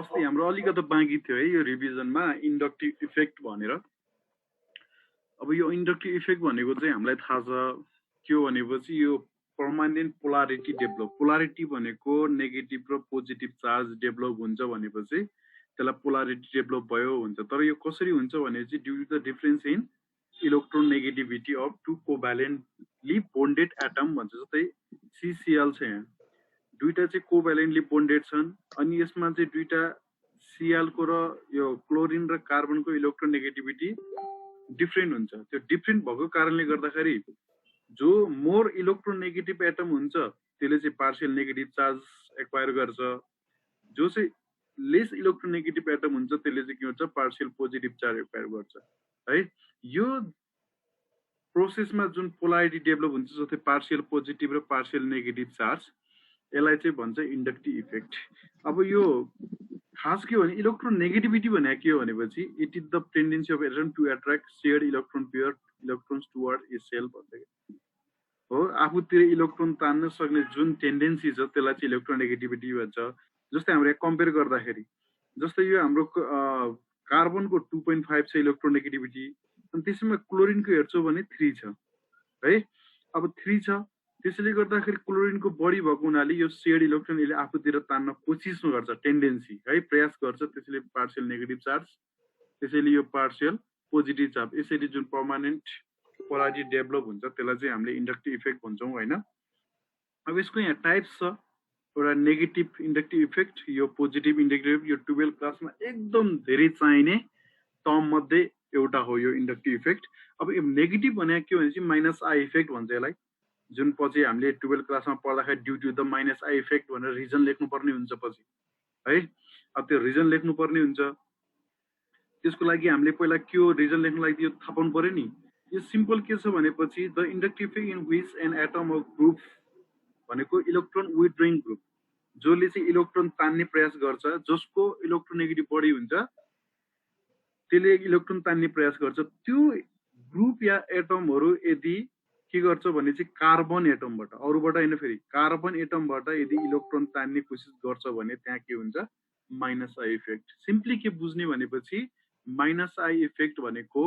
अस्ति हाम्रो अलिकति बाँकी थियो है यो रिभिजनमा इन्डक्टिभ इफेक्ट भनेर। अब यो इन्डक्टिभ इफेक्ट भनेको चाहिँ हामीलाई थाहा छ के हो भनेपछि यो पर्मानेन्ट पोलारिटी डेभलप। पोलारिटी भनेको नेगेटिभ र पोजिटिभ चार्ज डेभलप हुन्छ भनेपछि त्यसलाई पोलारिटी डेभलप भयो हुन्छ। तर यो कसरी हुन्छ भनेपछि due to the difference in electronegativity of two covalently bonded atom भन्छ। जस्तै CCl छ, यहाँ दुईटा चाहिँ कोभ्यालेन्टली बोन्डेड छन् अनि यसमा चाहिँ दुईटा Cl को र यो क्लोरिन र कार्बनको इलेक्ट्रोनेगेटिभिटी डिफरेन्ट हुन्छ। त्यो डिफरेन्ट भएको कारणले गर्दाखेरि जो मोर इलेक्ट्रोनेगेटिभ एटम हुन्छ त्यसले चाहिँ पार्शियल नेगेटिभ चार्ज एक्वायर गर्छ, जो चाहिँ लेस इलेक्ट्रोनेगेटिभ एटम हुन्छ त्यसले चाहिँ के हुन्छ पार्शियल पोजिटिभ चार्ज एक्वायर गर्छ है। यो प्रोसेसमा जुन पोलारिटी डेभलप हुन्छ जस्तै पार्शियल पोजिटिभ र पार्शियल नेगेटिभ चार्ज, यसलाई चाहिँ भन्छ इन्डक्टिभ इफेक्ट। अब यो खास के हो भने इलेक्ट्रोनेगेटिभिटी भने के हो भनेपछि it is the tendency of atom to attract shared electron pair electrons toward a cell भन्दै हो। आफूतिर इलेक्ट्रोन तान्न सक्ने जुन टेन्डेन्सी छ त्यसलाई चाहिँ इलेक्ट्रोनेगेटिभिटी भन्छ। जस्तै हाम्रो कम्पेयर गर्दाखेरि जस्तै यो हाम्रो कार्बनको 2.5 छ इलेक्ट्रोनेगेटिभिटी, अनि त्यसैमा क्लोरिनको हेर्छौँ भने 3 छ है। अब 3 छ, त्यसैले गर्दाखेरि क्लोरिनको बढी भएको हुनाले यो शेयर्ड इलेक्ट्रोन यसले आफूतिर तान्न कोसिस गर्छ, टेन्डेन्सी है, प्रयास गर्छ, त्यसैले पार्शियल नेगेटिभ चार्ज, त्यसैले यो पार्शियल पोजिटिभ चार्ज, यसरी जुन पर्मानेन्ट पोलारिटी डेभलप हुन्छ त्यसलाई चाहिँ हामीले इन्डक्टिभ इफेक्ट भन्छौँ होइन। अब यसको यहाँ टाइप्स छ, एउटा नेगेटिभ इन्डक्टिभ इफेक्ट, यो पोजिटिभ इन्डक्टिभ, यो 12 क्लासमा एकदम धेरै चाहिने टर्म मध्ये एउटा हो यो इन्डक्टिभ इफेक्ट। अब यो नेगेटिभ भने के भनेपछि माइनस आई इफेक्ट भन्छ यसलाई, जुन पछि हामीले 12 क्लासमा पढ्दाखेरि due to the minus I effect भनेर रिजन लेख्नुपर्ने हुन्छ पछि है। अब त्यो रिजन लेख्नुपर्ने हुन्छ, त्यसको लागि हामीले पहिला के हो रिजन लेख्नु लागि यो थाहा पाउनु पर्यो नि। यो सिम्पल के छ भनेपछि the inductive effect in which an atom of group भनेको इलेक्ट्रोन विथड्रइङ ग्रुप, जसले चाहिँ इलेक्ट्रोन तान्ने प्रयास गर्छ, जसको इलेक्ट्रोनेगेटिभ बढी हुन्छ त्यसले इलेक्ट्रोन तान्ने प्रयास गर्छ। त्यो ग्रुप या एटमहरू यदि के गर्छ भने चाहिँ कार्बन एटमबाट, अरूबाट होइन फेरि कार्बन एटमबाट यदि इलेक्ट्रोन तान्ने कोसिस गर्छ भने त्यहाँ के हुन्छ माइनस आई इफेक्ट। सिम्पली के बुझ्ने भनेपछि माइनस आई इफेक्ट भनेको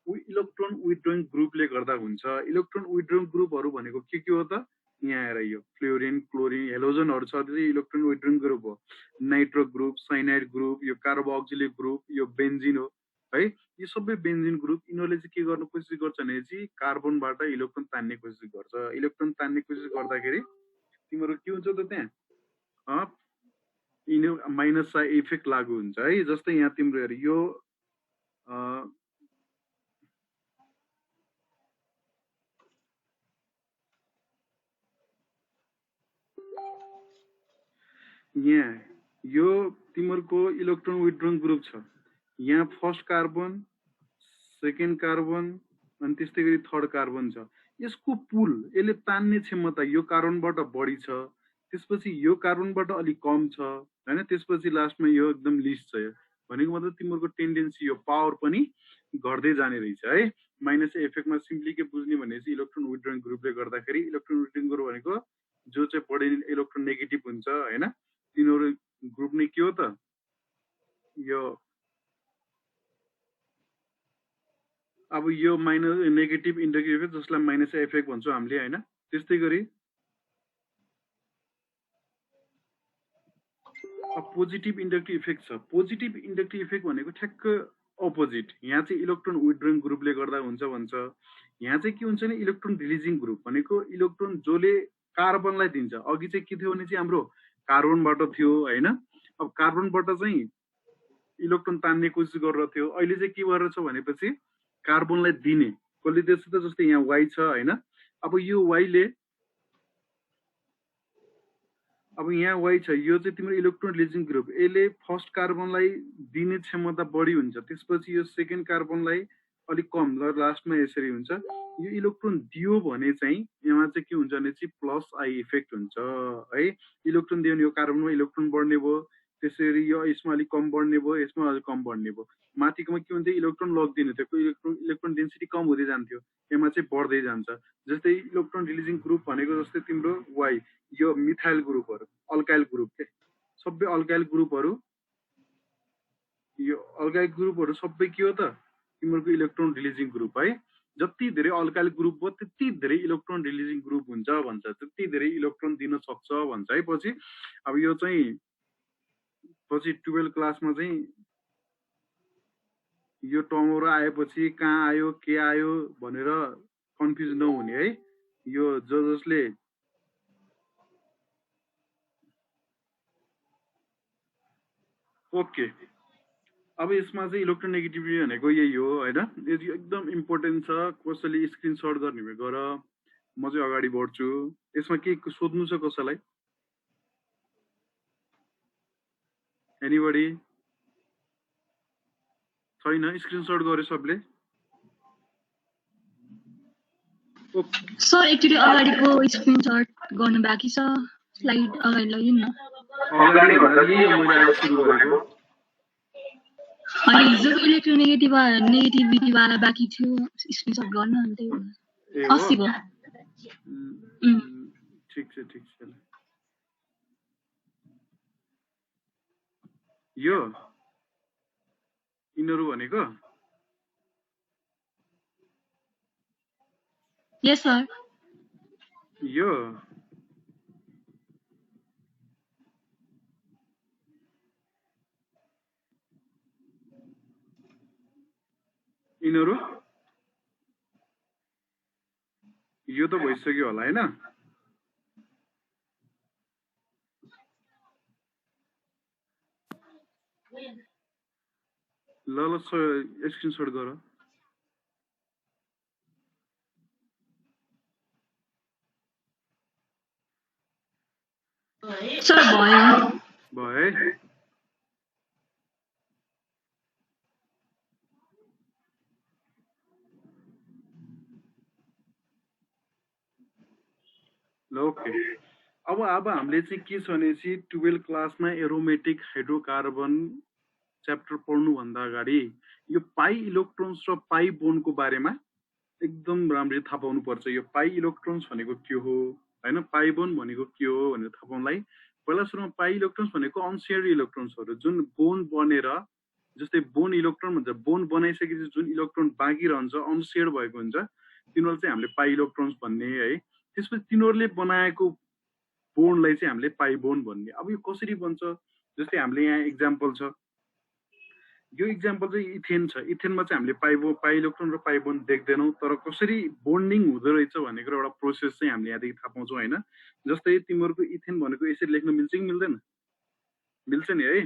इलेक्ट्रोन विथड्रइङ ग्रुपले गर्दा हुन्छ। इलेक्ट्रोन विथड्रइङ ग्रुपहरू भनेको के हो त, यहाँ आएर यो फ्लोरिन क्लोरिन हेलोजनहरू छ, त्यो इलेक्ट्रोन विथड्रइङ ग्रुप हो। नाइट्रो ग्रुप, साइनाइड ग्रुप, यो कार्बोक्सिलिक ग्रुप, यो बेन्जिन हो है, यो सबै बेन्जिन ग्रुप, यिनीहरूले चाहिँ के गर्नु कोसिस गर्छ भने चाहिँ कार्बनबाट इलेक्ट्रोन तान्ने कोसिस गर्छ। इलेक्ट्रोन तान्ने कोसिस गर्दाखेरि तिम्रो के हुन्छ त त्यहाँ माइनस आई इफेक्ट लागु हुन्छ है। जस्तै यहाँ तिम्रो हेर यो यहाँ यो तिम्रो इलेक्ट्रोन विथड्रइङ ग्रुप छ, यहाँ फर्स्ट कार्बन, सेकेन्ड कार्बन अनि त्यस्तै गरी थर्ड कार्बन छ। यसको पुल यसले तान्ने क्षमता यो कार्बनबाट बढी छ, त्यसपछि यो कार्बनबाट अलिक कम छ हैन, त्यसपछि लास्टमा यो एकदम लिस्ट छ। यो भनेको मतलब तिम्रो टेन्डेन्सी यो पावर पनि घट्दै जाने रहेछ है। माइनस इफेक्टमा सिम्पली के बुझ्ने भनेपछि इलेक्ट्रोन विथड्रइङ ग्रुपले गर्दाखेरि, इलेक्ट्रोन विथड्रइङ ग्रुप भनेको जो चाहिँ बढी इलेक्ट्रोन नेगेटिभ हुन्छ हैन, तिनीहरू ग्रुप नै के हो त यो। अब यो माइनस नेगेटिभ इन्डक्टिभ इफेक्ट जसलाई माइनस इफेक्ट भन्छौँ हामीले हैन। त्यस्तै गरी पोजिटिभ इन्डक्टिभ इफेक्ट छ। पोजिटिभ इन्डक्टिभ इफेक्ट भनेको ठ्याक्क अपोजिट, यहाँ चाहिँ इलेक्ट्रोन विथड्रइङ ग्रुपले गर्दा हुन्छ भन्छ। यहाँ चाहिँ के हुन्छ भने इलेक्ट्रोन रिलिजिङ ग्रुप भनेको इलेक्ट्रोन जसले कार्बनलाई दिन्छ। अघि चाहिँ के थियो भने चाहिँ हाम्रो कार्बनबाट थियो हैन, अब कार्बनबाट चाहिँ इलेक्ट्रोन तान्ने कोसिस गरेर थियो, अहिले चाहिँ के गरेर छ भनेपछि कार्बनलाई दिने कसले दिन्छ त, जस्तै यहाँ वाइ छ हैन। अब यो वाइले, अब यहाँ वाइ छ, यो चाहिँ तिम्रो इलेक्ट्रोन रिलिजिङ ग्रुप, यसले फर्स्ट कार्बनलाई दिने क्षमता बढी हुन्छ, त्यसपछि यो सेकेन्ड कार्बनलाई अलिक कम, लास्टमा यसरी हुन्छ। यो इलेक्ट्रोन दियो भने चाहिँ यहाँ चाहिँ के हुन्छ भने चाहिँ प्लस आई इफेक्ट हुन्छ है। इलेक्ट्रोन दियो भने यो कार्बनमा इलेक्ट्रोन बढ्ने भयो, त्यसरी यो यसमा अलिक कम बढ्ने भयो, यसमा अलिक कम बढ्ने भयो। माथिकोमा के हुन्थ्यो इलेक्ट्रोन लग्दिने थियो, इलेक्ट्रोन डेन्सिटी कम हुँदै जान्थ्यो, यसमा चाहिँ बढ्दै जान्छ। जस्तै इलेक्ट्रोन रिलिजिङ ग्रुप भनेको जस्तै तिम्रो वाइ, यो मिथाइल ग्रुपहरू, अल्काइल ग्रुप के सबै अल्काइल ग्रुपहरू यो अल्काइल ग्रुपहरु सबै के हो त तिम्रो इलेक्ट्रोन रिलिजिङ ग्रुप है जति धेरै अल्काइल ग्रुप हो त्यति धेरै इलेक्ट्रोन रिलिजिङ ग्रुप हुन्छ भन्छ त्यति धेरै इलेक्ट्रोन दिन सक्छ भन्छ है पछि अब यो चाहिँ पछि 12 क्लासमा चाहिँ यो टर्महरु आएपछि कहाँ आयो के आयो भनेर कन्फ्युज नहुने है यो जसले ओके अब यसमा चाहिँ इलेक्ट्रोनेगेटिभिटी भनेको यही हो हैन यो एकदम इम्पोर्टेन्ट छ कसैले स्क्रिनशट गर्ने भए गर म चाहिँ अगाडि बढ्छु यसमा के सोध्नु छ कसैलाई एनीबडी छैन स्क्रिनशट गरे सबले सर एक्चुअली अगाडिको स्क्रिनशट गर्न बाँकी छ स्लाइड अगाडि लगिन न अगाडि भन्दा यही मैले आज सुरु गरेको अनि हिजो नेगेटिभिटी वाला बाँकी थियो स्क्रिनशट गर्न अनि त्यही 80 भयो ठीक छ यो यिनीहरु भनेको यस सर यो यिनीहरु यो त भइसक्यो होला हैन ल स्क्रिनशट गर सर भयो भए ल ओके अब हामीले चाहिँ के छ भने चाहिँ 12 क्लासमा एरोमेटिक हाइड्रोकार्बन च्याप्टर पढ्नु भन्दा अगाडि यो पाई इलेक्ट्रोन्स र पाई बोन्डको बारेमा एकदम राम्ररी थाहा पाउनु पर्छ यो पाई इलेक्ट्रोन्स भनेको के हो हैन पाई बोन्ड भनेको के हो भनेर थाहा पाउनलाई पहिला सुरुमा पाई इलेक्ट्रोन्स भनेको अनसेयर्ड इलेक्ट्रोन्सहरु जुन बोन्ड बनेर जस्तै बोन्ड इलेक्ट्रोन भन्छ बोन्ड बनाइसकेपछि जुन इलेक्ट्रोन बाँकी रहन्छ अनसेयर्ड भएको हुन्छ तिनीहरु चाहिँ हामीले पाई इलेक्ट्रोन्स भन्ने है त्यसपछि तिनीहरुले बनाएको बोन्डलाई चाहिँ हामीले पाई बोन्ड भन्ने अब यो कसरी बन्छ जस्तै हामीले यहाँ एक्जाम्पल छ यो एक्जाम्पल चाहिँ इथेन छ इथेनमा चाहिँ हामीले पाई इलेक्ट्रोन र पाई बोन्ड देख्दैनौं तर कसरी बोन्डिङ हुँदो रहेछ भनेको एउटा प्रोसेस चाहिँ हामीले यहाँदेखि थाहा पाउँछौं हैन जस्तै तिमीहरुको इथेन भनेको यसरी लेख्न मिल्छ कि मिल्दैन मिल्छ नि है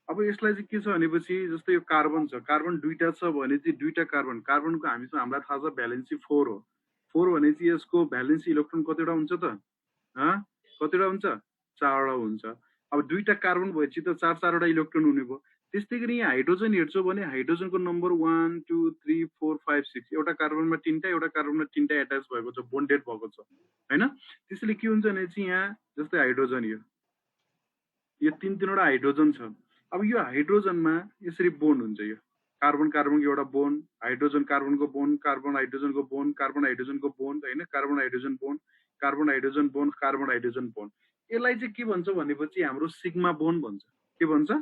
अब यसलाई चाहिँ के छ भनेपछि जस्तै यो कार्बन छ कार्बन दुईटा छ भने चाहिँ दुईटा कार्बनको हामीसँग हामीलाई थाहा छ भ्यालेन्सी 4 हो 4 भने चाहिँ यसको भ्यालेन्सी इलेक्ट्रोन कतिवटा हुन्छ त कतिवटा हुन्छ 4 वटा हुन्छ अब दुईटा कार्बन भएपछि त 4 वटा इलेक्ट्रोन हुने भयो त्यस्तै गरी यहाँ हाइड्रोजन हेर्छौ भने हाइड्रोजनको नम्बर 1 2 3 4 5 6 एउटा कार्बनमा तीनटा एट्याच भएको छ बोन्डेड भएको छ हैन त्यसैले के हुन्छ भने चाहिँ यहाँ जस्तै हाइड्रोजन यो तीनवटा हाइड्रोजन छ अब यो हाइड्रोजनमा यसरी बोन्ड हुन्छ यो कार्बनको एउटा बोन्ड हाइड्रोजन कार्बनको बोन्ड कार्बन हाइड्रोजनको बोन्ड कार्बन हाइड्रोजनको बोन्ड हैन carbon hydrogen bond carbon hydrogen bond carbon hydrogen bond यसलाई चाहिँ के भन्छ भनेपछि हाम्रो सिग्मा बोन्ड भन्छ के भन्छ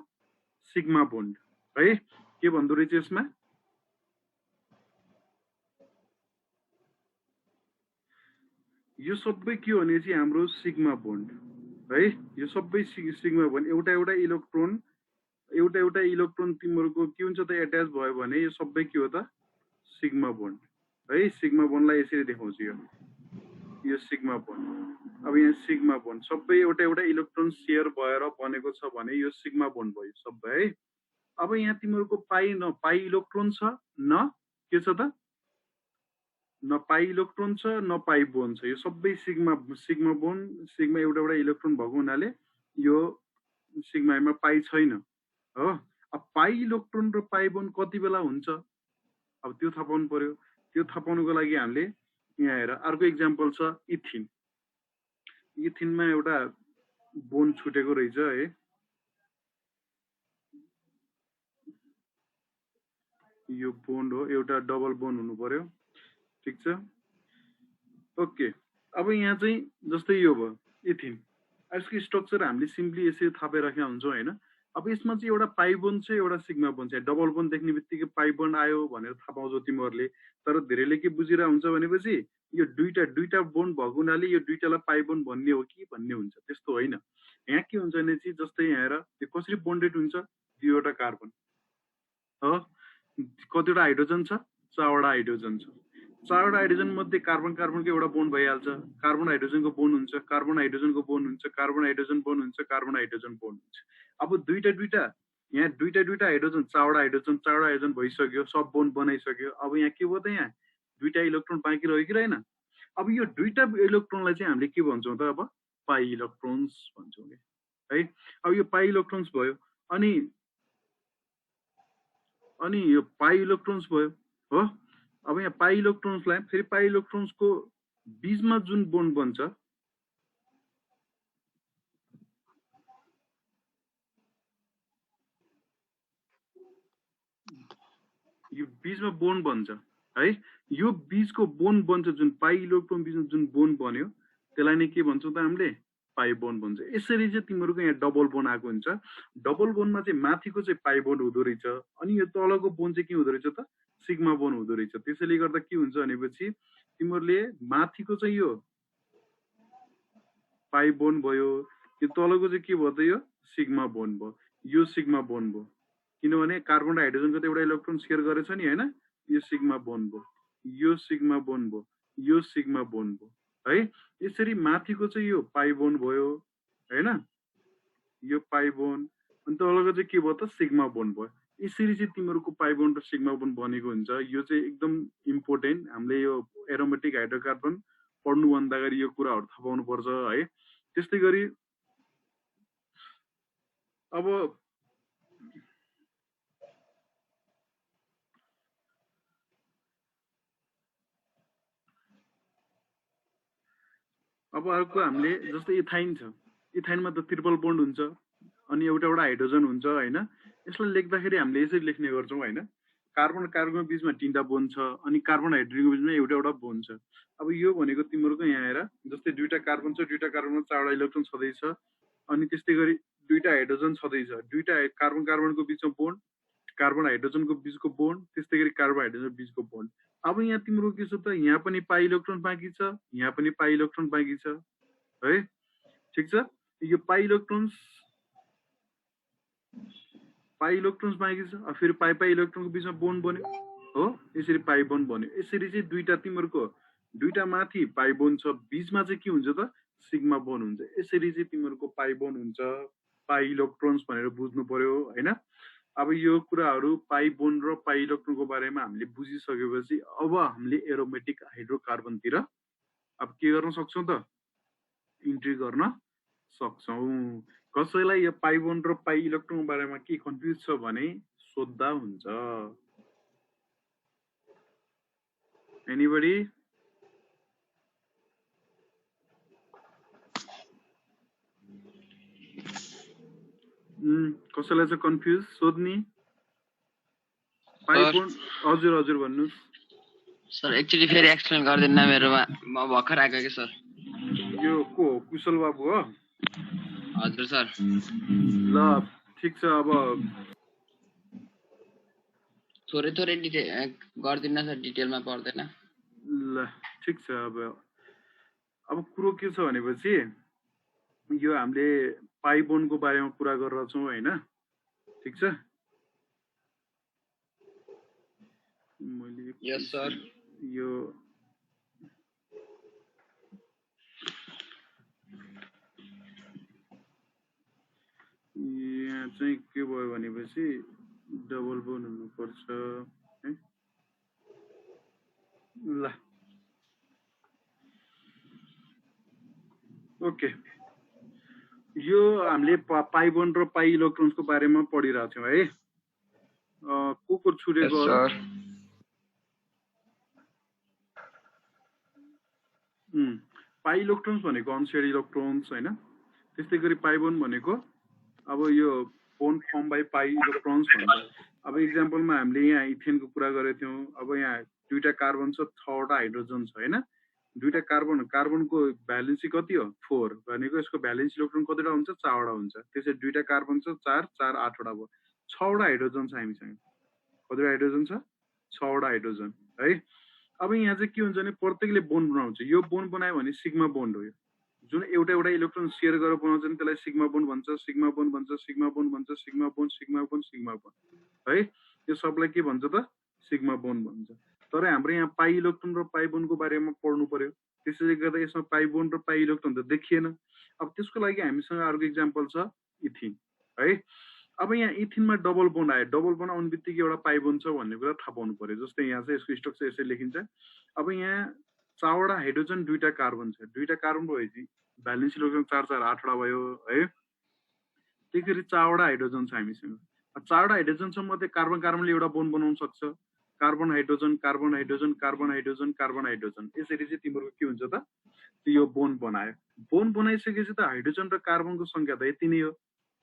सिग्मा बोन्ड है के भन्दो रहेछ यसमा यो सबै के भने चाहिँ हाम्रो सिग्मा बोन्ड है यो सबै सिग्मा बोन्ड एउटा इलेक्ट्रोन तिम्रो के हुन्छ त एट्याच भयो भने यो सबै के हो त सिग्मा बोन्ड है सिग्मा बोन्डलाई यसरी देखाउँछु यो सिग्मा बोन्ड अब यहाँ सिग्मा बोन्ड सबै एउटा इलेक्ट्रोन शेयर भएर बनेको छ भने यो सिग्मा बोन्ड भयो सबै है अब यहाँ तिमीहरुको पाई इलेक्ट्रोन छ न के छ त न पाई इलेक्ट्रोन छ न पाई बोन्ड छ यो सबै सिग्मा बोन्ड सिग्मा एउटा इलेक्ट्रोन भएको हुनाले यो सिग्मामा पाई छैन हो अब पाई इलेक्ट्रोन र पाई बोन्ड कति बेला हुन्छ अब त्यो थाहा पाउनु पर्यो त्यो थाहा पाउनुको लागि हामीले यहाँ हेर अर्को एक्जाम्पल छ इथिन इथिनमा एउटा बोन्ड छुटेको रहेछ है यो बोन्ड हो एउटा डबल बोन्ड हुनु पर्यो ठीक छ ओके अब यहाँ चाहिँ जस्तै यो भयो इथिन यसको स्ट्रक्चर हामीले सिम्पली यसरी थापेर राखेका हुन्छौं हैन अब यसमा चाहिँ एउटा पाई बोन्ड छ एउटा सिग्मा बोन्ड छ। डबल बोन्ड देख्ने बित्तिकै पाई बोन्ड आयो भनेर थाहा पाउँछौ तिमीहरूले, तर धेरैले के बुझिरहेको हुन्छ भनेपछि यो दुईटा बोन्ड भएको हुनाले यो दुईटालाई पाई बोन्ड भन्ने हो कि भन्ने हुन्छ। त्यस्तो होइन। यहाँ के हुन्छ भने चाहिँ जस्तै यहाँ हेर त्यो कसरी बोन्डेड हुन्छ, दुईवटा कार्बन हो, कतिवटा हाइड्रोजन छ, 4वटा हाइड्रोजन छ। 4वटा हाइड्रोजन मध्ये कार्बन कार्बनको एउटा बोन्ड भइहाल्छ, कार्बन हाइड्रोजनको बोन्ड हुन्छ, कार्बन हाइड्रोजनको बोन्ड हुन्छ, कार्बन हाइड्रोजन बोन्ड हुन्छ, कार्बन हाइड्रोजन बोन्ड हुन्छ। अब दुईटा यहाँ दुईटा हाइड्रोजन 4वटा हाइड्रोजन भइसक्यो, सब बोन्ड बनाइसक्यो। अब यहाँ के भयो त, यहाँ दुईटा इलेक्ट्रोन बाँकी रह्यो कि रहेन। अब यो दुईटा इलेक्ट्रोनलाई चाहिँ हामीले के भन्छौँ त, अब पाई इलेक्ट्रोन्स भन्छौँ कि है। अब यो पाई इलेक्ट्रोन्स भयो, अनि यो पाई इलेक्ट्रोन्स भयो हो। अब यहाँ पाई इलेक्ट्रोन्सलाई फेरि पाई इलेक्ट्रोन्सको बीचमा जुन बोन्ड बन्छ, यो बीचमा बोन्ड बन्छ है, यो बीचको बोन्ड बन्छ जुन पाई इलेक्ट्रोन बीचमा जुन बोन्ड बन्यो त्यसलाई नै के भन्छौँ त हामीले, पाई बोन्ड भन्छ। यसरी चाहिँ तिमीहरूको यहाँ डबल बोन्ड आएको हुन्छ। डबल बोन्डमा चाहिँ माथिको चाहिँ पाई बोन्ड हुँदो रहेछ, अनि यो तलको बोन्ड चाहिँ के हुँदो रहेछ त, सिग्मा बोन्ड हुँदो रहेछ। त्यसैले गर्दा के हुन्छ भनेपछि तिमीहरूले माथिको चाहिँ यो पाई बोन्ड भयो, यो तलको चाहिँ के भयो त, यो सिग्मा बोन्ड भयो, यो सिग्मा बोन्ड भयो। किनभने कार्बन र हाइड्रोजनको त एउटा इलेक्ट्रोन सेयर गरेछ नि हैन, यो सिग्मा बोन्ड भयो, यो सिग्मा बोन्ड भयो, यो सिग्मा बोन्ड भयो है। यसरी माथिको चाहिँ यो पाई बोन्ड भयो हैन, यो पाई बोन्ड, अनि तलको चाहिँ के भयो त, सिग्मा बोन्ड भयो। यसरी चाहिँ तिमीहरूको पाई बोन्ड र सिग्मा बोन्ड बनेको हुन्छ। यो चाहिँ एकदम इम्पोर्टेन्ट। हामीले यो एरोमेटिक हाइड्रोकार्बन पढ्नु भन्दाखेरि यो कुराहरू थाहा पाउनु पर्छ है। त्यस्तै गरी अब अर्को हामीले जस्तै इथाइन छ, इथाइनमा त ट्रिपल बोन्ड हुन्छ, अनि एउटा हाइड्रोजन हुन्छ हैन। यसलाई लेख्दाखेरि हामीले यसरी लेख्ने गर्छौँ हैन, कार्बन कार्बनको बीचमा 3टा बोन्ड छ, अनि कार्बन हाइड्रोजनको बीचमा एउटा बोन्ड छ। अब यो भनेको तिमीहरूको यहाँ हेर, जस्तै दुईटा कार्बन छ, दुईटा कार्बनमा 4वटा इलेक्ट्रोन छँदैछ, अनि त्यस्तै गरी दुईटा हाइड्रोजन छँदैछ, दुईटा कार्बन कार्बनको बीचमा बोन्ड, कार्बन हाइड्रोजनको बीचको बोन्ड, त्यस्तै गरी कार्बन हाइड्रोजनको बीचको बोन्ड। अब यहाँ तिम्रो के छ त, यहाँ पनि पाई इलेक्ट्रोन बाँकी छ, यहाँ पनि पाई इलेक्ट्रोन बाँकी छ है, ठिक छ। यो पाई इलेक्ट्रोन्स बाँकी छ, अब फेरि पाई इलेक्ट्रोनको बीचमा बोन्ड बन्यो हो, यसरी पाई बोन्ड बन्यो। यसरी चाहिँ दुईटा तिमीहरूको दुईटा माथि पाई बोन्ड छ, बीचमा चाहिँ के हुन्छ त, सिग्मा बोन्ड हुन्छ। यसरी चाहिँ तिमीहरूको पाई बोन्ड हुन्छ, पाई इलेक्ट्रोन्स भनेर बुझ्नु पर्यो हैन। अब यो कुराहरू पाई बोन्ड र पाई इलेक्ट्रोनको बारेमा हामीले बुझिसकेपछि अब हामीले एरोमेटिक हाइड्रोकार्बनतिर अब के गर्न सक्छौँ त, इन्ट्री गर्न सक्छौँ। कसैलाई यो पाई बोन्ड र पाई इलेक्ट्रोनको बारेमा के कन्फ्युज छ भने सोध्दा हुन्छ। एनीबडी? कसैलाई चाहिँ कन्फ्युज सोध्ने? पाई बोन्ड? हजुर हजुर भन्नुहोस् सर। एक्चुअली फेरि एक्सप्लेन गर्दिन मेरोमा, म भर्खर आएको के सर। यो को कुशल बाबु हो? हजुर सर। ल ठिक छ, अब थोरै डिटेल गर्दिन सर, डिटेलमा पर्दैन। ल ठिक छ। अब कुरो के छ भनेपछि यो हामीले पाई बोन्डको बारेमा कुरा गरेर छौँ हैन, ठिक छ। मैले यस सर। यो यहाँ चाहिँ के भयो भनेपछि डबल बोन्ड हुनुपर्छ है। ल ओके, यो हामीले पाई बोन्ड र पाई इलेक्ट्रोन्सको बारेमा पढिरहेको थियौँ है। को छुटेको? पाई इलेक्ट्रोन्स भनेको अनसेयर्ड इलेक्ट्रोन्स हैन। त्यस्तै गरी पाई बोन्ड भनेको अब यो bond form by pi electrons भन्छ। अब इक्जाम्पलमा हामीले यहाँ इथेनको कुरा गरेको थियौँ। अब यहाँ दुईटा कार्बन छ, 6वटा हाइड्रोजन छ हैन। दुईटा कार्बनको भ्यालेन्सी कति हो 4 भनेको यसको भ्यालेन्सी इलेक्ट्रोन कतिवटा हुन्छ 4 वटा हुन्छ त्यसै दुईटा कार्बन छ 4 4 8 वटा भयो 6 वटा हाइड्रोजन छ हामीसँग कतिवटा हाइड्रोजन छ 6 वटा हाइड्रोजन है अब यहाँ चाहिँ के हुन्छ भने प्रत्येकले बोन्ड बनाउँछ यो बोन्ड बनायो भने सिग्मा बोन्ड हो यो जुन एउटा एउटा इलेक्ट्रोन शेयर गरेर बनाउँछ नि त्यसलाई सिग्मा बोन्ड भन्छ सिग्मा बोन्ड भन्छ सिग्मा बोन्ड भन्छ sigma bond sigma bond sigma bond है यो सबलाई के भन्छ त सिग्मा बोन्ड भन्छ तर हाम्रो यहाँ पाई इलेक्ट्रोन र पाई बोन्डको बारेमा पढ्नु पर्यो त्यसैले गर्दा यसमा पाई बोन्ड र पाई इलेक्ट्रोन त देखिएन अब त्यसको लागि हामीसँग अर्को एक्जाम्पल छ इथिन है अब यहाँ इथिनमा डबल बोन्ड आयो डबल बोन्ड आउने बित्तिकै एउटा पाई बोन्ड छ भन्ने कुरा थाहा पाउनु पर्यो जस्तै यहाँ चाहिँ यसको स्ट्रक्चर यसरी लेखिन्छ अब यहाँ 4 वटा हाइड्रोजन दुईटा कार्बन छ दुईटा कार्बन भएपछि भ्यालेन्स इलेक्ट्रोन 4 4 8 वटा भयो है त्यसरी 4 वटा हाइड्रोजन छ हामीसँग 4 वटा हाइड्रोजन छ मध्ये कार्बन कार्बनले एउटा बोन्ड बनाउन सक्छ carbon hydrogen carbon hydrogen carbon hydrogen carbon hydrogen यसरी चाहिँ तिम्रो के हुन्छ त यो बोन्ड बनायो बोन्ड बनाइसकेपछि त हाइड्रोजन र कार्बनको संख्या त यति नै हो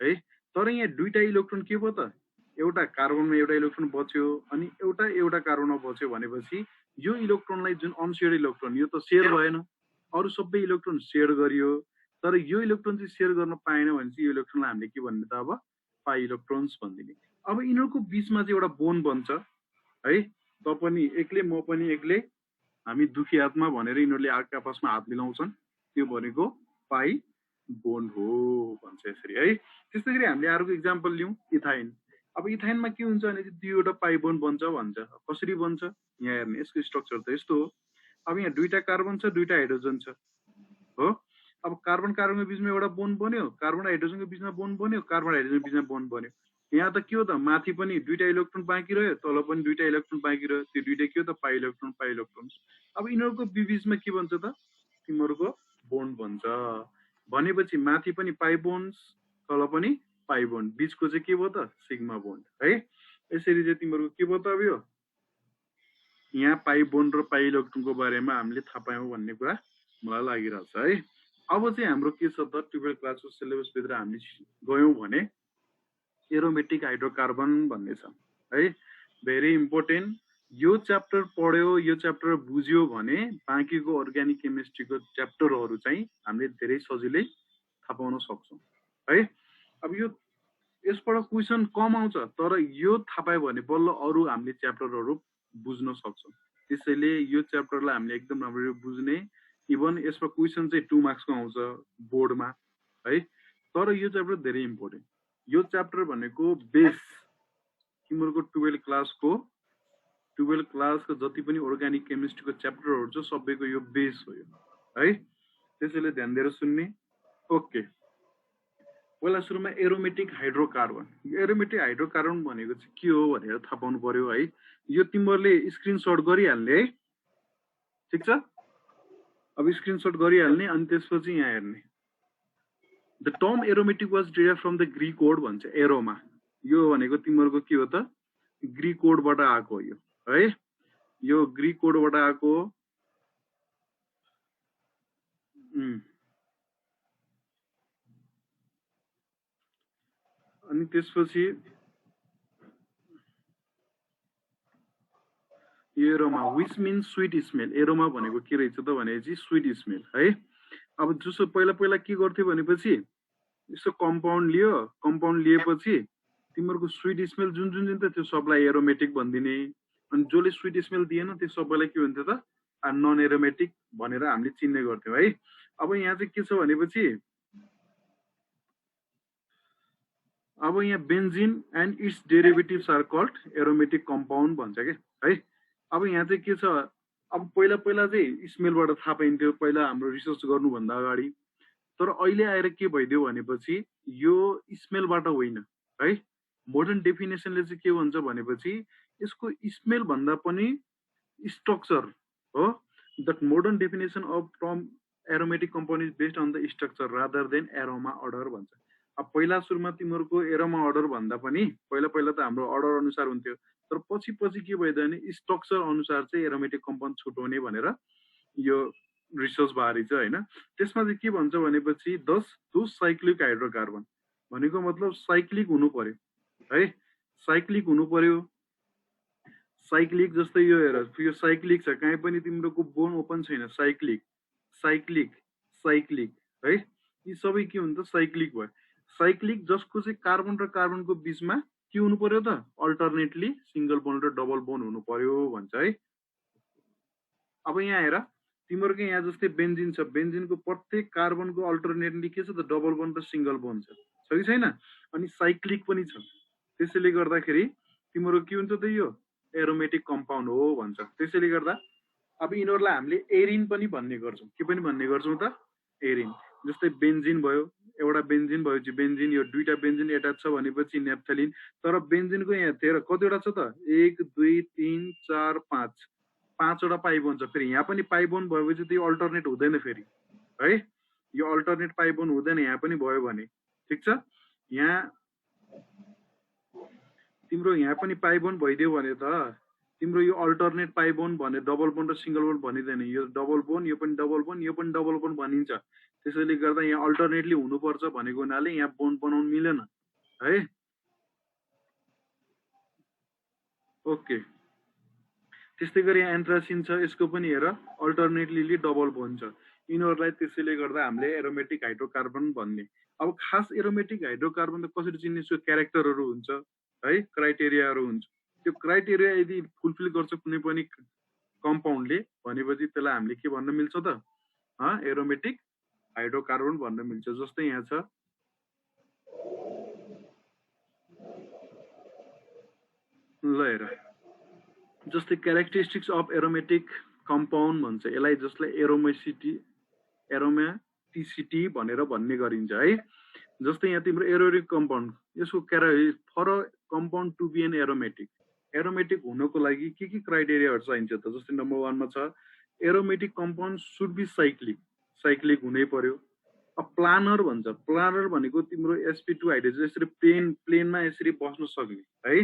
है तर यहाँ दुईटा इलेक्ट्रोन के भयो त एउटा कार्बनमा एउटा इलेक्ट्रोन बच्यो अनि एउटा कार्बनमा बच्यो भनेपछि यो इलेक्ट्रोनलाई जुन अनसेयर्ड इलेक्ट्रोन यो त शेयर भएन अरु सबै इलेक्ट्रोन शेयर गरियो तर यो इलेक्ट्रोन चाहिँ शेयर गर्न पाएन भने चाहिँ यो इलेक्ट्रोनलाई हामीले के भन्ने त अब पाई इलेक्ट्रोन्स भनिदिने अब यिनीहरूको बीचमा चाहिँ एउटा बोन्ड बन्छ है त पनि एक्लै म पनि एक्लै हामी दुखी आत्मा भनेर यिनीहरूले आपसमा हात मिलाउँछन् त्यो भनेको पाई बोन्ड हो भन्छ यसरी है त्यस्तै गरी हामीले अर्को एक्जाम्पल लियौं इथाइन अब इथाइनमा के हुन्छ भने चाहिँ दुईवटा पाई बोन्ड बन्छ भन्छ कसरी बन्छ यहाँ हेर्ने यसको स्ट्रक्चर त यस्तो हो अब यहाँ दुईटा कार्बन छ दुईटा हाइड्रोजन छ हो अब कार्बन कार्बनको बीचमा एउटा बोन्ड बन्यो कार्बन हाइड्रोजनको बीचमा बोन्ड बन्यो कार्बन हाइड्रोजनको बीचमा बोन्ड बन्यो यहाँ त के हो त माथि पनि दुईटा इलेक्ट्रोन बाँकी रह्यो तल पनि दुईटा इलेक्ट्रोन बाँकी रह्यो त्यो दुईटा के हो त पाई इलेक्ट्रोन अब यिनीहरूको बीचमा के भन्छ त तिमीहरूको बोन्ड भन्छ भनेपछि माथि पनि पाई बोन्ड्स तल पनि पाई बोन्ड बीचको चाहिँ के भयो त सिग्मा बोन्ड है यसरी चाहिँ तिमीहरूको के भयो त अब यो यहाँ पाई बोन्ड र पाई इलेक्ट्रोनको बारेमा हामीले थाहा पायौँ भन्ने कुरा मलाई लागिरहेछ है अब चाहिँ हाम्रो के छ त 12 क्लासको सिलेबस भित्र हामी गयौँ भने एरोमेटिक हाइड्रोकार्बन भन्ने छ है भेरी इम्पोर्टेन्ट यो च्याप्टर पढ्यो यो च्याप्टर बुझ्यो भने बाँकीको अर्ग्यानिक केमिस्ट्रीको च्याप्टरहरू चाहिँ हामीले धेरै सजिलै थाहा पाउन सक्छौँ है अब यो यसबाट क्वेसन कम आउँछ तर यो थाहा पायो भने बल्ल अरू हामीले च्याप्टरहरू बुझ्न सक्छौँ त्यसैले यो च्याप्टरलाई हामीले एकदम राम्ररी बुझ्ने इभन यसमा क्वेसन चाहिँ 2 मार्क्सको आउँछ बोर्डमा है तर यो च्याप्टर धेरै इम्पोर्टेन्ट यो च्याप्टर भनेको बेस तिमीहरूको 12 क्लासको जति पनि अर्ग्यानिक केमिस्ट्रीको च्याप्टरहरू छ सबैको यो बेस हो यो है त्यसैले ध्यान दिएर सुन्ने ओके पहिला सुरुमा एरोमेटिक हाइड्रोकार्बन भनेको चाहिँ के हो भनेर थाहा पाउनु पर्यो है यो तिमीहरूले स्क्रिनशट गरिहाल्ने है ठिक छ अब स्क्रिनशट गरिहाल्ने अनि त्यसपछि यहाँ हेर्ने the term aromatic was derive from the Greek word भन्छ एरोमा यो भनेको तिमीहरूको के हो त ग्रीक वर्डबाट आएको हो यो है यो ग्रीक वर्डबाट आएको हो अनि त्यसपछि aroma which means sweet smell aroma भनेको के रहेछ त भनेपछि स्वीट स्मेल है अब जसो पहिला के गर्थ्यो भनेपछि यसो कम्पाउन्ड लिएपछि तिमीहरूको स्वीट स्मेल जुन त त्यो सबलाई एरोमेटिक भनिदिने अनि जसले स्वीट स्मेल दिएन त्यो सबैलाई के हुन्थ्यो त नन एरोमेटिक भनेर हामीले चिन्ने गर्थ्यौँ है अब यहाँ चाहिँ के छ भनेपछि अब यहाँ benzene and its derivatives are called aromatic compound भन्छ के है अब यहाँ चाहिँ के छ अब पहिला चाहिँ स्मेलबाट थाहा पाइन्थ्यो पहिला हाम्रो रिसर्च गर्नुभन्दा अगाडि तर अहिले आएर के भइदियो भनेपछि यो स्मेलबाट होइन है मोडर्न डेफिनेसनले चाहिँ के भन्छ भनेपछि यसको स्मेल भन्दा पनि स्ट्रक्चर हो the modern definition of term aromatic compound is based on the structure rather than aroma odour भन्छ अब पहिला सुरुमा तिमीहरूको एरोमा अर्डर भन्दा पनि पहिला त हाम्रो अर्डर अनुसार हुन्थ्यो तर पछि के भइदियो भने स्ट्रक्चर अनुसार चाहिँ एरोमेटिक कम्पाउन्ड छुट्याउने भनेर यो रिसर्च बारे छ हैन त्यसमा चाहिँ के भन्छ भनेपछि 10 साइक्लिक हाइड्रोकार्बन भनेको मतलब साइक्लिक हुनु पर्यो है साइक्लिक हुनु पर्यो साइक्लिक जस्तै यो हेर यो साइक्लिक छ, कहीँ पनि तिम्रोको बोन ओपन छैन, साइक्लिक साइक्लिक साइक्लिक है, यी सबै के हुन्छ साइक्लिक भयो। साइक्लिक जसको चाहिँ कार्बन र कार्बनको बीचमा के हुनु पर्यो त, अल्टरनेटली सिंगल बोन र डबल बोन हुनु पर्यो भन्छ है। अब यहाँ हेर तिम्रो यहाँ जस्तै बेन्जिन छ, बेन्जिनको प्रत्येक कार्बनको अल्टरनेटली के छ त, डबल बोन र सिंगल बोन छ कि छैन, अनि साइक्लिक पनि छ। त्यसैले गर्दाखेरि तिम्रो के हुन्छ त, यो एरोमेटिक कम्पाउन्ड हो भन्छ। त्यसैले गर्दा अब यिनीहरूलाई हामीले एरिन पनि भन्ने गर्छौँ, के पनि भन्ने गर्छौँ त, एरिन। जस्तै बेन्जिन भयो, एउटा बेन्जिन भएपछि बेन्जिन, यो दुईटा बेन्जिन एट्याच छ भनेपछि नेप्थलिन। तर बेन्जिनको यहाँ हेर कतिवटा छ त, 1 2 3 4 5 पाँचवटा पाइबोन छ। फेरि यहाँ पनि पाइबोन भएपछि त्यो अल्टरनेट हुँदैन फेरि है, यो अल्टरनेट पाइबोन हुँदैन यहाँ पनि भयो भने, ठिक छ। यहाँ तिम्रो यहाँ पनि पाइबोन भइदियो भने त तिम्रो यो अल्टरनेट पाइबोन भने डबल बोन र सिंगल बोन भनिँदैन, यो डबल बोन, यो पनि डबल बोन, यो पनि डबल बोन भनिन्छ। त्यसैले गर्दा यहाँ अल्टरनेटली हुनुपर्छ भनेको हुनाले यहाँ बोन बनाउनु मिलेन है। ओके, त्यस्तै गरी यहाँ एन्थ्रासिन छ, यसको पनि हेर अल्टरनेटली डबल बोन छ। यिनीहरूलाई त्यसैले गर्दा हामीले एरोमेटिक हाइड्रोकार्बन भन्ने। अब खास एरोमेटिक हाइड्रोकार्बन त कसरी चिन्ने, सो क्यारेक्टरहरू हुन्छ है, क्राइटेरियाहरू हुन्छ। त्यो क्राइटेरिया यदि फुलफिल गर्छ कुनै पनि कम्पाउन्डले भनेपछि त्यसलाई हामीले के भन्न मिल्छ त, एरोमेटिक हाइड्रोकार्बन भन्न मिल्छ। जस्तै यहाँ छ ल हेर, जस्तै क्यारेक्टरिस्टिक्स अफ एरोमेटिक कम्पाउन्ड भन्छ यसलाई, जसलाई एरोमेटिसिटी भनेर भन्ने गरिन्छ है। जस्तै यहाँ तिम्रो एरोमेटिक कम्पाउन्ड, यसको for compound to be an aromatic, aromatic हुनको लागि के क्राइटेरियाहरू चाहिन्छ त। जस्तै नम्बर 1 मा छ aromatic compound should be cyclic, cyclic हुनै पर्यो। अब प्लानर भन्छ, प्लानर भनेको तिम्रो sp2 हाइड्रोजन यसरी प्लेनमा यसरी बस्न सक्ने है,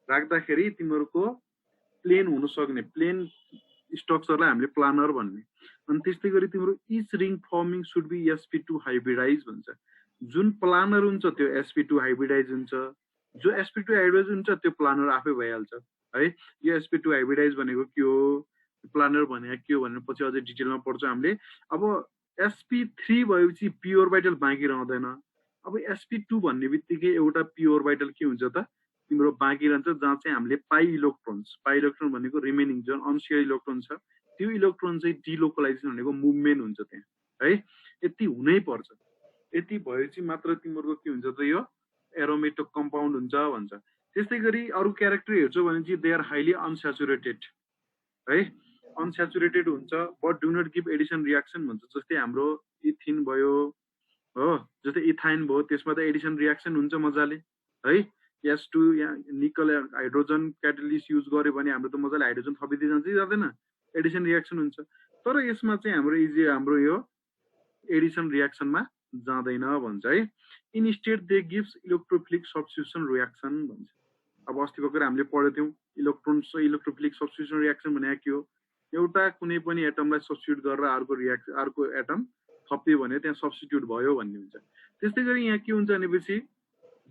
राख्दाखेरि तिमीहरूको प्लेन हुन सक्ने प्लेन स्ट्रक्चरलाई हामीले प्लानर भन्ने। अनि त्यस्तै गरी तिम्रो each ring forming should be sp2 hybridise भन्छ। जुन प्लानर हुन्छ त्यो sp2 हाइब्रिडाइज हुन्छ, जो sp2 हाइब्रिडाइज हुन्छ त्यो प्लानर आफै भइहाल्छ है। यो sp2 हाइब्रिडाइज भनेको के हो, प्लानर भनेको के हो भनेर पछि अझै डिटेलमा पढ्छौँ हामीले। अब sp3 भएपछि p ओर्बिटल बाँकी रहँदैन। अब sp2 भन्ने बित्तिकै एउटा p ओर्बिटल के हुन्छ त, तिम्रो बाँकी रहन्छ, जहाँ चाहिँ हामीले पाई इलेक्ट्रोन भनेको रिमेनिङ जुन अनसेयर इलेक्ट्रोन छ त्यो इलेक्ट्रोन चाहिँ डिलोकलाइजेसन भनेको मुभमेन्ट हुन्छ त्यहाँ है। यति हुनै पर्छ, यति भएपछि मात्र तिम्रो के हुन्छ त, यो एरोमेटिक कम्पाउन्ड हुन्छ भन्छ। त्यस्तै गरी अरू क्यारेक्टर हेर्छौ भने चाहिँ दे आर हाइली अनस्याचुरेटेड है, अनस्याचुरेटेड हुन्छ but do not give addition reaction भन्छ। जस्तै हाम्रो इथिन भयो हो, जस्तै इथाइन भयो, त्यसमा त एडिसन रियाक्सन हुन्छ मजाले है। S2 यहाँ निकल हाइड्रोजन क्याटालिस्ट युज गर्यो भने हाम्रो त मजाले हाइड्रोजन थपिँदै जान्छ, जाँदैन, एडिसन रियाक्सन हुन्छ। तर यसमा चाहिँ हाम्रो यो एडिसन रियाक्सनमा जाँदैन भन्छ है। Instead they gives electrophilic substitution reaction भन्छ। अब अस्ति भर्खर हामीले पढेको थियौँ इलेक्ट्रोफिलिक सब्स्टिट्युसन रियाक्सन भनेको के हो, एउटा कुनै पनि एटमलाई सब्स्टिट्युट गरेर अर्को एटम थप्यो भने त्यहाँ सब्स्टिट्युट भयो भन्ने हुन्छ। त्यस्तै गरी यहाँ के हुन्छ भनेपछि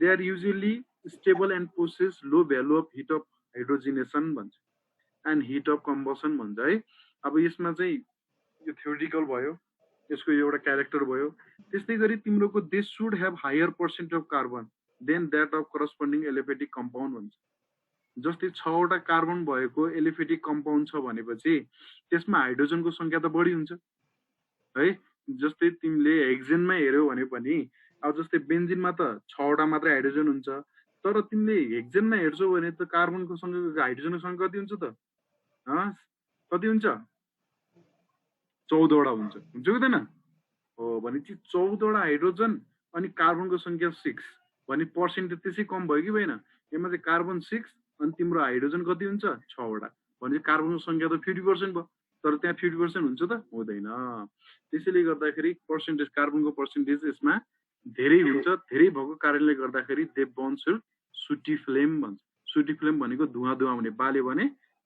they are usually stable and possess low value of heat of hydrogenation भन्छ एन्ड हिट अफ कम्बसन भन्छ है। अब यसमा चाहिँ यो थ्योरिटिकल भयो, यसको एउटा क्यारेक्टर भयो। त्यस्तै गरी तिम्रोको they should have higher percent of carbon than that of corresponding aliphatic compound भन्छ। जस्तै 6वटा कार्बन भएको एलिफेटिक कम्पाउन्ड छ भनेपछि त्यसमा हाइड्रोजनको संख्या त बढी हुन्छ है। जस्तै तिमीले हेक्जेनमा हेर्यौ भने पनि अब जस्तै बेन्जिनमा त 6वटा मात्रै हाइड्रोजन हुन्छ, तर तिमीले हेक्जेनमा हेर्छौ भने त कार्बनको संख्या हाइड्रोजनको संख्या कति हुन्छ त, कति हुन्छ, 14वटा हुन्छ कि हुँदैन हो। भनेपछि 14वटा हाइड्रोजन अनि कार्बनको संख्या 6 भने पर्सेन्टेज त्यसै कम भयो कि भएन। यसमा चाहिँ कार्बन 6 अनि तिम्रो हाइड्रोजन कति हुन्छ 6वटा भने कार्बनको संख्या त 50% भयो, तर त्यहाँ 50% हुन्छ त हुँदैन। त्यसैले गर्दाखेरि पर्सेन्टेज कार्बनको पर्सेन्टेज यसमा धेरै हुन्छ। धेरै भएको कारणले गर्दाखेरि दे बर्न सुटी फ्लेम भन्छ। सुटी फ्लेम भनेको धुवा हुने, बाल्यो भने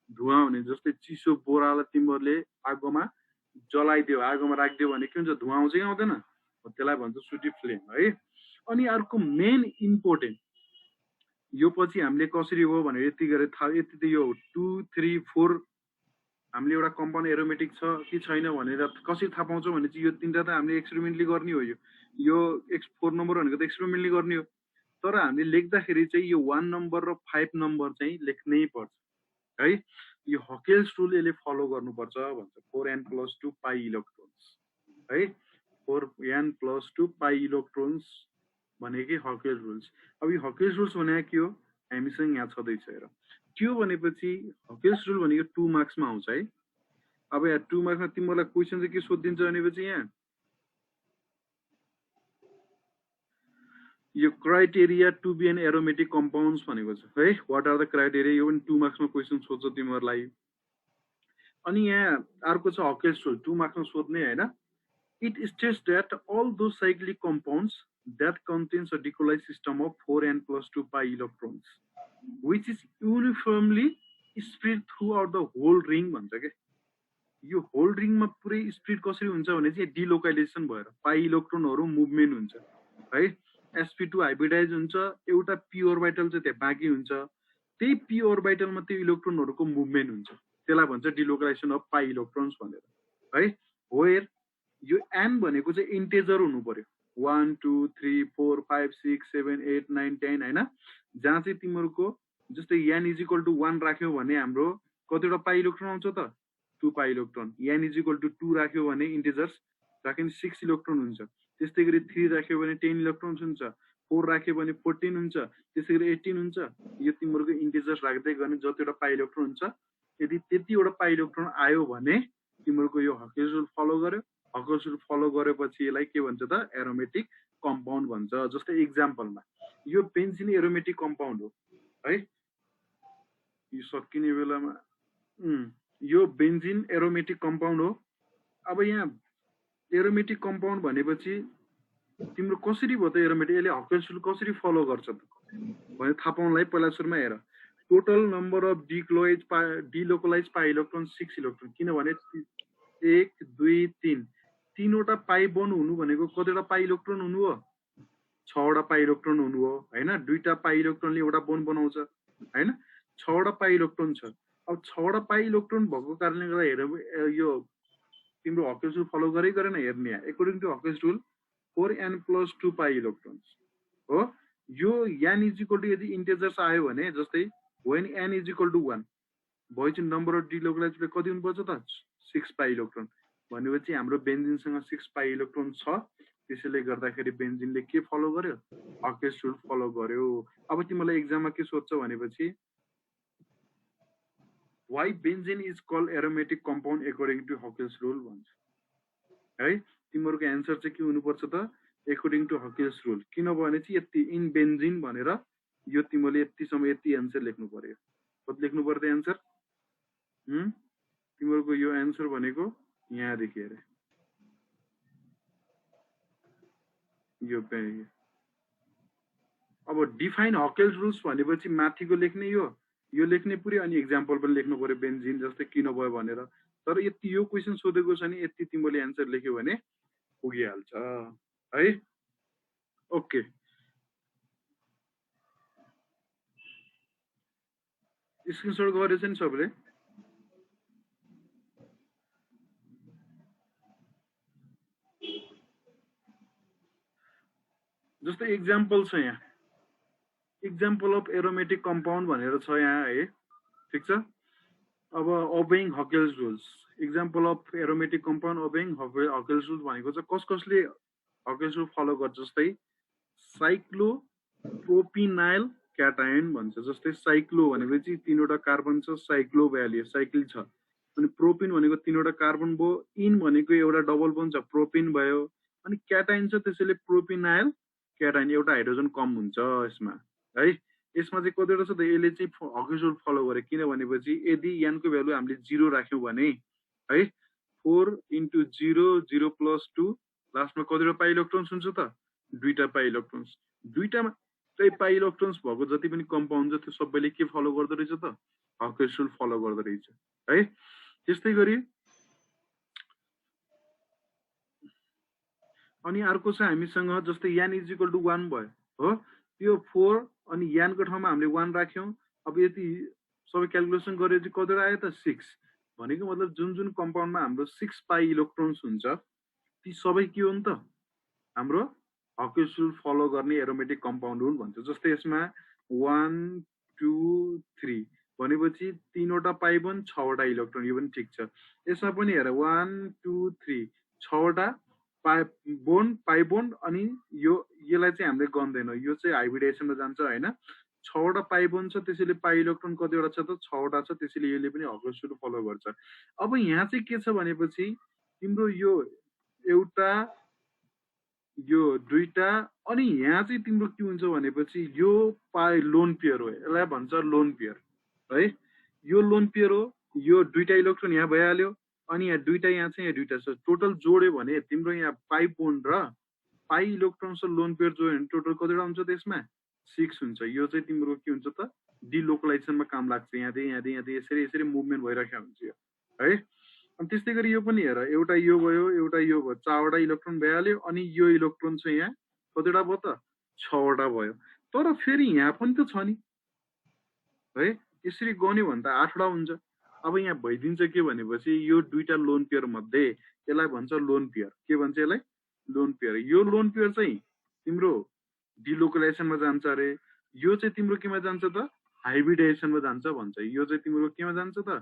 धुवा हुने। जस्तै चिसो बोरालाई तिमीहरूले आगोमा जलाइदियो, आगोमा राखिदियो भने के हुन्छ, धुवा आउँछ कि आउँदैन, त्यसलाई भन्छ सुटी फ्लेम है। अनि अर्को मेन इम्पोर्टेन्ट यो पछि हामीले कसरी हो भनेर यति गरे यति त यो 2 3 4 हामीले एउटा कम्पाउन्ड एरोमेटिक छ कि छैन भनेर कसरी थाहा पाउँछौँ भने चाहिँ यो तीनटा त हामीले एक्सपेरिमेन्टली गर्ने हो यो 4 नम्बर भनेको त एक्सपेरिमेन्टली गर्ने हो तर हामीले लेख्दाखेरि चाहिँ यो 1 नम्बर र 5 नम्बर चाहिँ लेख्नै पर्छ है यो हकेल्स रुल यसले फलो गर्नुपर्छ भन्छ 4n + 2 पाई इलेक्ट्रोन्स है 4n + 2 पाई इलेक्ट्रोन्स भनेकै हकेल्स रुल्स अब यो हकेल्स रुल्स भनेको के हो हामीसँग यहाँ छँदैछ हेर त्यो भनेपछि हकेल्स रुल भनेको 2 मार्क्समा आउँछ है अब यहाँ 2 मार्क्समा तिमीलाई क्वेशन चाहिँ के सोधिन्छ भनेपछि यहाँ यो criteria to be an aromatic compounds भनेको छ है व्हाट आर द क्राइटेरिया यो पनि 2 मार्क्समा क्वेशन सोध्छ तिमीहरूलाई अनि यहाँ अर्को छ हकेल्स रुल 2 मार्क्समा सोध्ने हैन it states that all those cyclic compounds that contains a decollized system of 4n + 2 pi electrons which is uniformly spread throughout the whole ring भन्छ के यो होल रिङमा पुरै स्प्रेड कसरी हुन्छ भने चाहिँ डिलोकलाइजेसन भएर पाई इलेक्ट्रोनहरु मुभमेन्ट हुन्छ है sp2 हाइब्रिडाइज हुन्छ एउटा p ऑर्बिटल चाहिँ त्यहाँ बाँकी हुन्छ त्यही p ऑर्बिटलमा त्यो इलेक्ट्रोनहरुको मुभमेन्ट हुन्छ त्यसलाई भन्छ डिलोकलाइजेसन अफ पाई इलेक्ट्रोन्स भनेर है वेयर यो n भनेको चाहिँ इन्टिजर हुनु पर्यो 1 2 3 4 5 6 7 8 9 10 हैन जहाँ चाहिँ तिमीहरुको जस्तै n = 1 राख्यो भने हाम्रो कतिवटा पाई इलेक्ट्रोन आउँछ त 2 पाई इलेक्ट्रोन n = 2 राख्यो भने इन्टिजर्स राख्यो भने 6 इलेक्ट्रोन हुन्छ त्यस्तै गरी 3 राख्यो भने 10 इलेक्ट्रोन्स हुन्छ 4 राख्यो भने 14 हुन्छ त्यसै गरी 18 हुन्छ यो तिमीहरुको इन्टिजर्स राख्दै गर्ने जतिवटा पाई इलेक्ट्रोन हुन्छ यदि त्यतिवटा पाई इलेक्ट्रोन आयो भने तिमीहरुको यो हकेल्स रुल फलो गर्यो हकेल्स रुल फलो गरेपछि यसलाई के भन्छ त एरोमेटिक कम्पाउन्ड भन्छ जस्तै एक्जाम्पलमा यो बेन्जिन एरोमेटिक कम्पाउन्ड हो है यो सकिने बेलामा यो बेन्जिन एरोमेटिक कम्पाउन्ड हो अब यहाँ एरोमेटिक कम्पाउन्ड भनेपछि तिम्रो कसरी भयो त एरोमेटिक यसले हकेल्स रुल कसरी फलो गर्छ त भने थाहा पाउनलाई पहिला सुरुमा हेर total number of delocalise pie electron 6 electron किनभने 1 2 3 तीनवटा पाई बन्ड हुनु भनेको कतिवटा पाई इलेक्ट्रोन हुनु हो 6 वटा पाई इलेक्ट्रोन हुनु हो हैन दुईटा पाई इलेक्ट्रोनले एउटा बन्ड बनाउँछ हैन 6 वटा पाई इलेक्ट्रोन छ अब 6 वटा पाई इलेक्ट्रोन भएको कारणले गर्दा हेर यो तिम्रो हकेल्स रुल फलो गरेन हेर्ने according to Huckel's rule 4n + 2 pi electrons हो यो n = यदि इन्टिजर्स आयो भने जस्तै when n = 1 भएपछि नम्बर अफ डिलोकलाइज कति हुनुपर्छ त 6 पाई इलेक्ट्रोन भनेपछि हाम्रो बेन्जिनसँग 6 पाई इलेक्ट्रोन छ त्यसैले गर्दाखेरि बेन्जिनले के फलो गर्यो हकेल्स रुल फलो गर्यो अब तिमीलाई एक्जाममा के सोध्छ भनेपछि why benzene is called aromatic compound according to Hockel's rule भन्छ है तिमीहरुको आन्सर चाहिँ के हुनुपर्छ त according to Hockel's rule किनभने चाहिँ यति इन बेन्जिन भनेर यो तिमीले यति समय यति आन्सर लेख्नु पर्यो कति लेख्नु पर्यो आन्सर तिमीहरुको यो आन्सर भनेको यहाँ देखि हेरे यो पनि अब डिफाइन हकेल्स रुल्स भनेपछि माथिको लेख्ने यो लेख्ने पुरै अनि एक्जाम्पल पनि लेख्नु पर्यो बेन्जिन जस्तै किन भयो भनेर तर यति यो क्वेशन सोधेको छ नि यति तिमीले आन्सर लेख्यो भने पुगिहाल्छ है ओके स्क्रिनशट गरेछ नि सबैले जस्तै एक्जाम्पल छ यहाँ एक्जाम्पल अफ एरोमेटिक कम्पाउन्ड भनेर छ यहाँ है ठीक छ अब obeying Huckel's rules example of aromatic compound obeying Huckel's rules भनेको चाहिँ कसले हकेल्स रुल फलो गर्छ जस्तै साइक्लो प्रोपिनाइल क्याटायन भन्छ जस्तै साइक्लो भनेपछि तीनवटा कार्बन छ साइक्लो भ्याल्यु साइक्लिक छ अनि प्रोपिन भनेको तीनवटा कार्बन भयो इन भनेको एउटा डबल बोन्ड छ प्रोपिन भयो अनि क्याटायन छ त्यसैले प्रोपिनाइल क्याटायन एउटा हाइड्रोजन कम हुन्छ यसमा है यसमा चाहिँ कतिवटा छ त यसले चाहिँ हकेल्स रुल फलो गरे किन भनेपछि यदि n को भ्यालु हामीले 0 राख्यौं भने है 4 * 0 0 + 2 लास्टमा कतिवटा पाई इलेक्ट्रोन्स हुन्छ त दुईटा पाई इलेक्ट्रोन्स दुईटामा चाहिँ पाई इलेक्ट्रोन्स भएको जति पनि कम्पाउन्ड छ त्यो सबैले के फलो गर्दै रहेछ त हकेल्स रुल फलो गर्दै रहेछ है त्यस्तै गरी अनि अर्को छ हामीसँग जस्तै n = 1 भयो हो त्यो 4 अनि यानको ठाउँमा हामीले 1 राख्यौं अब यति सबै क्याल्कुलेसन गरेपछि कतिवटा आयो त 6 भनेको मतलब जुन जुन कम्पाउन्डमा हाम्रो 6 पाई इलेक्ट्रोन्स हुन्छ ती सबै के हो नि त हाम्रो हकेस रुल फलो गर्ने एरोमेटिक कम्पाउन्ड हुन् भन्छ जस्तै यसमा 1 2 3 भनेपछि 3 वटा पाई बन्ड 6 वटा इलेक्ट्रोन यो पनि ठीक छ यसमा पनि हेर 1 2 3 6 वटा पाई बोन्ड अनि यसलाई चाहिँ हामीले गन्दैनौँ यो चाहिँ हाइब्रिडेसनमा जान्छ हैन 6 वटा पाई बोन्ड छ त्यसैले पाई इलेक्ट्रोन कतिवटा छ त 6 वटा छ त्यसैले यसले पनि हकेस रुल फलो गर्छ अब यहाँ चाहिँ के छ भनेपछि तिम्रो यो एउटा यो दुईटा अनि यहाँ चाहिँ तिम्रो के हुन्छ भनेपछि यो पाई लोन पेयर हो यसलाई भन्छ लोन पेयर है यो लोन पेयर हो यो दुईटा इलेक्ट्रोन यहाँ भइहाल्यो अनि यहाँ दुईटा यहाँ चाहिँ यहाँ दुईटा छ टोटल जोड्यो भने तिम्रो यहाँ पाई बोन्ड र पाई इलेक्ट्रोन्स लोन पेयर जोड्यो भने टोटल कतिवटा हुन्छ त्यसमा 6 हुन्छ यो चाहिँ तिम्रो के हुन्छ त डिलोकलाइजेसनमा काम लाग्छ यहाँदेखि यसरी यसरी मुभमेन्ट भइराखेको हुन्छ यो है अनि त्यस्तै गरी यो पनि हेर एउटा यो भयो एउटा यो भयो 4 वटा इलेक्ट्रोन भइहाल्यो अनि यो इलेक्ट्रोन चाहिँ यहाँ कतिवटा भयो त 6 वटा भयो तर फेरि यहाँ पनि त छ नि है यसरी गन्यो भने त 8 वटा हुन्छ अब यहाँ भइदिन्छ के भनेपछि यो दुईटा लोन पेयर मध्ये यसलाई भन्छ लोन पेयर के भन्छ यसलाई लोन पेयर यो लोन पेयर चाहिँ तिम्रो डिलोकलाइजेसनमा जान्छ अरे यो चाहिँ तिम्रो केमा जान्छ त हाइब्रिडाइजेसनमा जान्छ भन्छ यो चाहिँ तिम्रो केमा जान्छ त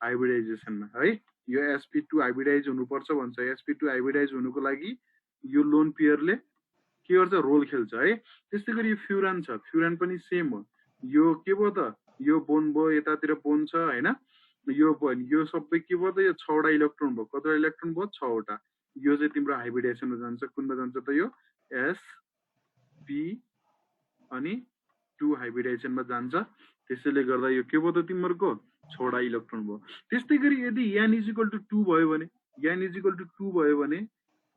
हाइब्रिडाइजेसनमा है यो sp2 हाइब्रिडाइज हुनुपर्छ भन्छ sp2 हाइब्रिडाइज हुनुको लागि यो लोन पेयरले के गर्छ रोल खेल्छ है त्यस्तै गरी यो फ्युरान छ फ्युरान पनि सेम हो यो के भयो त यो बोन भयो यतातिर बोन छ हैन यो सबै के भयो त यो 6 वटा इलेक्ट्रोन भयो कतिवटा इलेक्ट्रोन भयो 6 वटा यो चाहिँ तिम्रो हाइब्रिडाइजेसनमा जान्छ कुनमा जान्छ त यो sp अनि 2 हाइब्रिडाइजेसनमा जान्छ त्यसैले गर्दा यो के भयो त तिम्रो 6 वटा इलेक्ट्रोन भयो त्यस्तै गरी यदि n = 2 भयो भने n = 2 भयो भने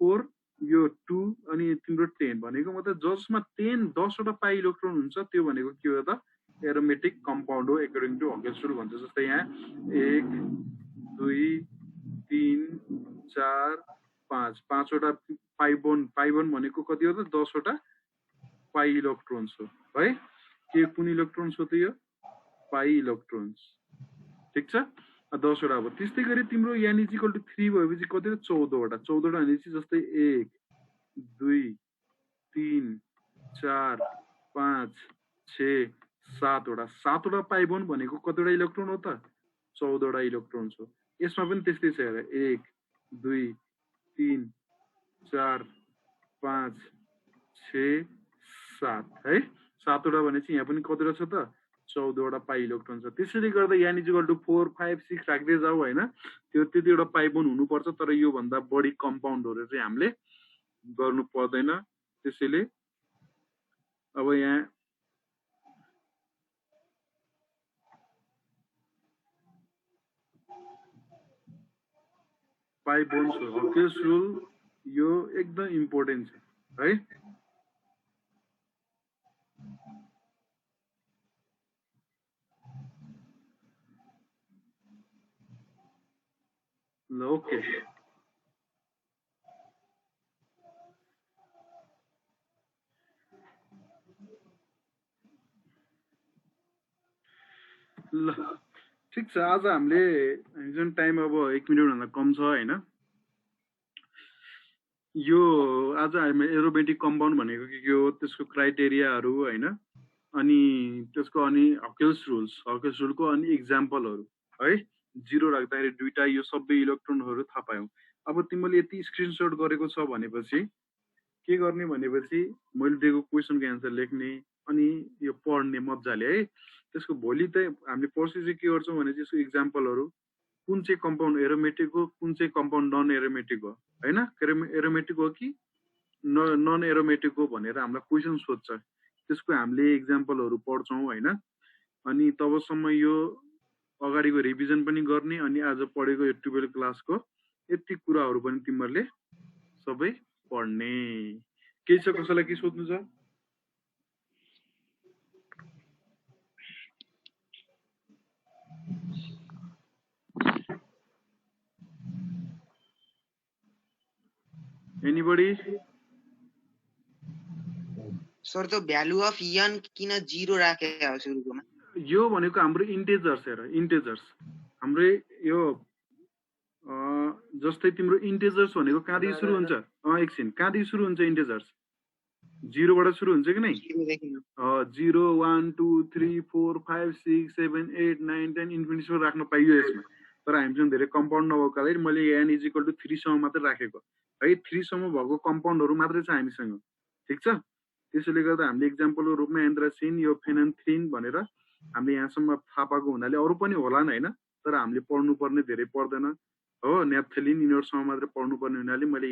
4 यो 2 अनि तिम्रो 10 भनेको मतलब जसमा 10 वटा पाई इलेक्ट्रोन हुन्छ त्यो भनेको के हो त एरोमेटिक कम्पाउन्ड हो अकर्डिङ टु हकेस रुल भन्छ जस्तै यहाँ 1 2 3 4 5 5 वटा पाई बोन्ड भनेको कति हो त 10 वटा पाई इलेक्ट्रोन्स हो है के कुन इलेक्ट्रोन्स हो त यो पाई इलेक्ट्रोन्स ठीक छ 10 वटा अब त्यस्तै गरी तिम्रो n = 3 भएपछि कति हो 14 वटा 14 वटा भनेपछि जस्तै 1 2 3 4 5 6 7 वटा 7 वटा पाई बोन्ड भनेको कतिवटा इलेक्ट्रोन हो त 14 वटा इलेक्ट्रोन्स हो यसमा पनि त्यस्तै छ हेर 1 2 3 4 5 6 7 है 7 वटा भनेपछि यहाँ पनि कतिवटा छ त 14 वटा पाई इलेक्ट्रोन छ त्यसैले गर्दा n = 4 5 6 राख्दै जाऊ हैन त्यो त्यतिवटा पाई बोन्ड हुनुपर्छ तर यो भन्दा बढी कम्पाउन्डहरु चाहिँ हामीले गर्नु पर्दैन त्यसैले अब यहाँ पाई बोन्ड्स हकेस रुल यो एकदम इम्पोर्टेन्ट छ है ल ओके ल ठीक छ आज हामीले जुन टाइम अब 1 मिनेट भन्दा कम छ हैन यो आज हामी एरोमेटिक कम्पाउन्ड भनेको के हो त्यसको क्राइटेरियाहरु हैन अनि त्यसको अनि हकेस रुलको अनि एक्जाम्पलहरु है जीरो राख्दाखेरि दुईटा यो सबै इलेक्ट्रोनहरु थाहा पायौ अब तिमीले यति स्क्रिनशट गरेको छ भनेपछि के गर्ने भनेपछि मैले दिएको क्वेशनको आन्सर लेख्ने अनि यो पढ्ने मज्जाले है त्यसको भोलि त हामीले पर्सि चाहिँ के गर्छौं भने त्यसको एक्जाम्पलहरु कुन चाहिँ कम्पाउन्ड एरोमेटिक हो कुन चाहिँ कम्पाउन्ड नन एरोमेटिक हो हैन एरोमेटिक हो कि नन एरोमेटिक हो भनेर हामीलाई क्वेशन सोध्छ त्यसको हामीले एक्जाम्पलहरु पढ्छौं हैन अनि तबसम्म यो अगाडिको रिभिजन पनि गर्ने अनि आज पढेको यो 12 क्लासको यति कुराहरु पनि तिमीहरुले सबै पढ्ने के छ कसैलाई के सोध्नु छ Anybody? सर त्यो भ्यालु अफ n किन 0 राखेको हो सुरुकोमा? यो भनेको हाम्रो इन्टेजर्स हेर, इन्टेजर्स हाम्रो यो जस्तै तिम्रो इन्टेजर्स भनेको कहाँदेखि सुरु हुन्छ? एकछिन, कहाँदेखि सुरु हुन्छ इन्टेजर्स? 0 बाट सुरु हुन्छ कि नै? 0 1 2 3 4 5 6 7 8 9 10 इन्फिनिटीसम्म राख्न पाइयो यसमा। तर हामीसँग धेरै कम्पाउन्ड नभएको कारणले मैले n = 3 सम्म मात्र राखेको है। 3 सम्म भएको कम्पाउन्डहरु मात्रै छ हामीसँग, ठीक छ? त्यसैले गर्दा हामीले एक्जाम्पलको रूपमा एन्थ्रासिन, यो फेनान्थ्रिन भनेर हामीले यहाँसम्म थाहा पाएको हुनाले अरु पनि होलान् हैन, तर हामीले पढ्नु पर्ने धेरै पर्दैन हो। न्याफ्थलिन यिनीहरुसम्म मात्र पढ्नु पर्ने हुनाले मैले